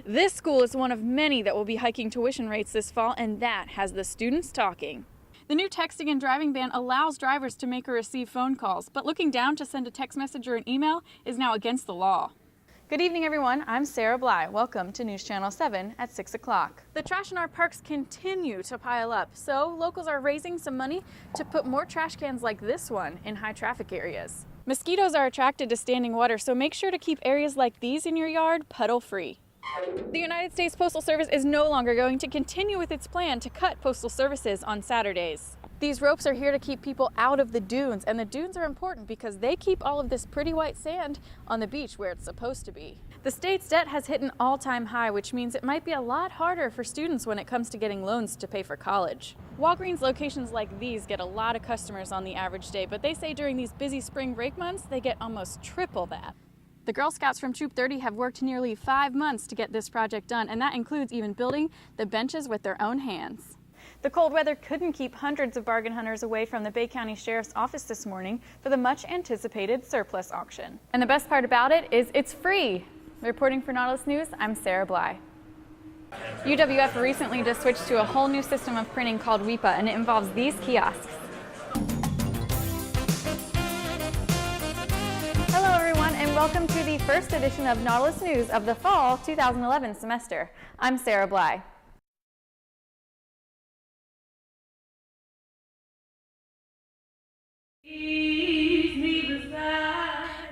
This school is one of many that will be hiking tuition rates this fall, and that has the students talking. The new texting and driving ban allows drivers to make or receive phone calls, but looking down to send a text message or an email is now against the law. Good evening, everyone. I'm Sarah Blei. Welcome to News Channel 7 at 6 o'clock. The trash in our parks continue to pile up, so locals are raising some money to put more trash cans like this one in high traffic areas. Mosquitoes are attracted to standing water, so make sure to keep areas like these in your yard puddle-free. The United States Postal Service is no longer going to continue with its plan to cut postal services on Saturdays. These ropes are here to keep people out of the dunes, and the dunes are important because they keep all of this pretty white sand on the beach where it's supposed to be. The state's debt has hit an all-time high, which means it might be a lot harder for students when it comes to getting loans to pay for college. Walgreens locations like these get a lot of customers on the average day, but they say during these busy spring break months, they get almost triple that. The Girl Scouts from Troop 30 have worked nearly 5 months to get this project done, and that includes even building the benches with their own hands. The cold weather couldn't keep hundreds of bargain hunters away from the Bay County Sheriff's Office this morning for the much-anticipated surplus auction. And the best part about it is it's free. Reporting for Nautilus News, I'm Sarah Blei. UWF recently just switched to a whole new system of printing called WEPA, and it involves these kiosks. Hello everyone, and welcome to the first edition of Nautilus News of the fall 2011 semester. I'm Sarah Blei.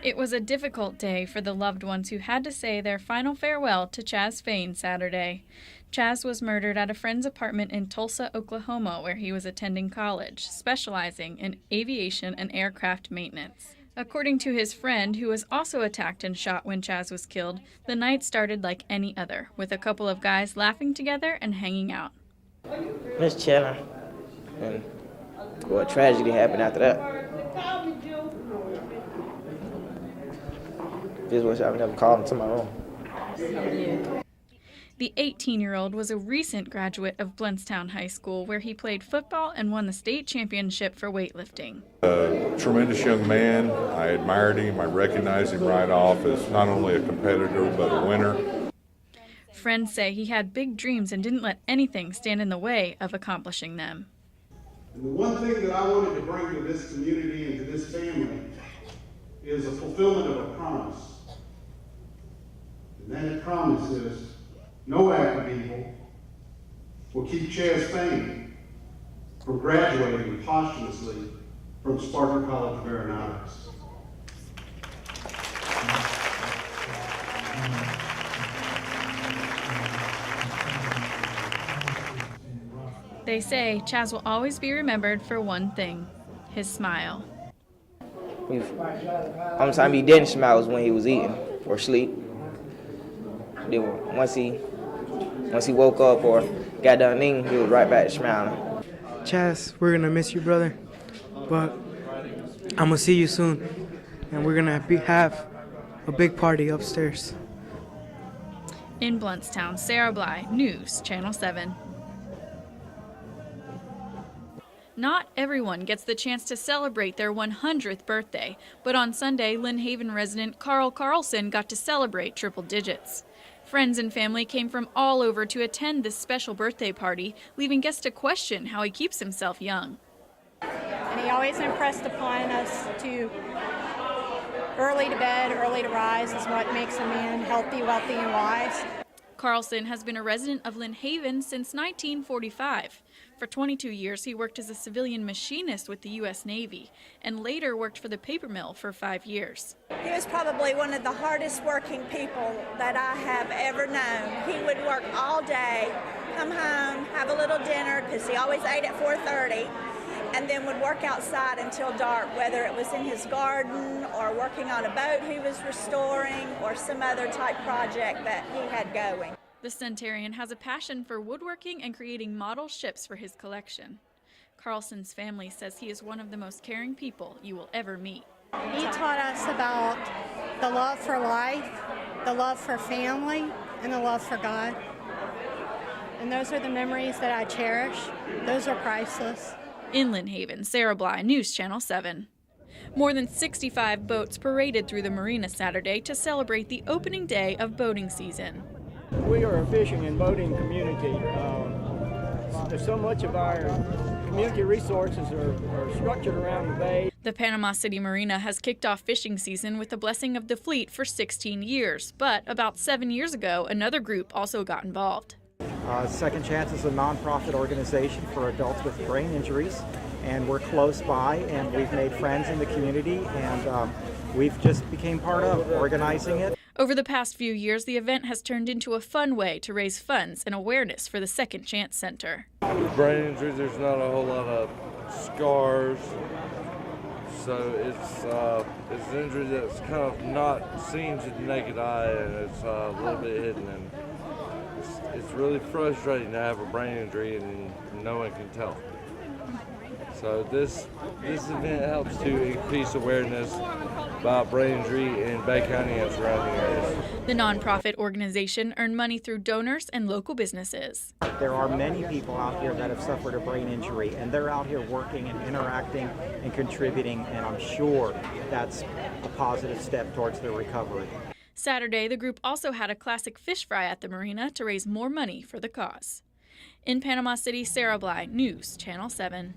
It was a difficult day for the loved ones who had to say their final farewell to Chaz Fain Saturday. Chaz was murdered at a friend's apartment in Tulsa, Oklahoma, where he was attending college, specializing in aviation and aircraft maintenance. According to his friend, who was also attacked and shot when Chaz was killed, the night started like any other, with a couple of guys laughing together and hanging out. Just chilling, and what tragedy happened after that. Just wish I would never called him to my room. The 18-year-old was a recent graduate of Blountstown High School, where he played football and won the state championship for weightlifting. A tremendous young man. I admired him. I recognized him right off as not only a competitor, but a winner. Friends say he had big dreams and didn't let anything stand in the way of accomplishing them. And the one thing that I wanted to bring to this community and to this family is a fulfillment of a promise. And that promise is no act of evil will keep Chaz Fain from graduating posthumously from Spartan College of Aeronautics. They say Chaz will always be remembered for one thing, his smile. Only time he didn't smile was when he was eating or sleep. Then once he woke up or got done eating, he was right back to smiling. Chaz, we're gonna miss you, brother, but I'm gonna see you soon, and we're gonna have a big party upstairs. In Blountstown, Sarah Blei, News Channel 7. Not everyone gets the chance to celebrate their 100th birthday, but on Sunday, Lynn Haven resident Carl Carlson got to celebrate triple digits. Friends and family came from all over to attend this special birthday party, leaving guests to question how he keeps himself young. And he always impressed upon us to early to bed, early to rise is what makes a man healthy, wealthy, and wise. Carlson has been a resident of Lynn Haven since 1945. For 22 years, he worked as a civilian machinist with the U.S. Navy and later worked for the paper mill for 5 years. He was probably one of the hardest working people that I have ever known. He would work all day, come home, have a little dinner, because he always ate at 4:30, and then would work outside until dark, whether it was in his garden or working on a boat he was restoring or some other type project that he had going. The centenarian has a passion for woodworking and creating model ships for his collection. Carlson's family says he is one of the most caring people you will ever meet. He taught us about the love for life, the love for family, and the love for God. And those are the memories that I cherish. Those are priceless. In Lynn Haven, Sarah Blei, News Channel 7. More than 65 boats paraded through the marina Saturday to celebrate the opening day of boating season. We are a fishing and boating community. There's so much of our community resources are structured around the bay. The Panama City Marina has kicked off fishing season with the blessing of the fleet for 16 years, but about 7 years ago, another group also got involved. Second Chance is a nonprofit organization for adults with brain injuries, and we're close by, and we've made friends in the community, and we've just became part of organizing it. Over the past few years, the event has turned into a fun way to raise funds and awareness for the Second Chance Center. With brain injuries, there's not a whole lot of scars, so it's an injury that's kind of not seen to the naked eye, and it's a little bit hidden. And it's really frustrating to have a brain injury and no one can tell. So this event helps to increase awareness about brain injury in Bay County and surrounding areas. The nonprofit organization earned money through donors and local businesses. There are many people out here that have suffered a brain injury, and they're out here working and interacting and contributing, and I'm sure that's a positive step towards their recovery. Saturday, the group also had a classic fish fry at the marina to raise more money for the cause. In Panama City, Sarah Blei, News Channel 7.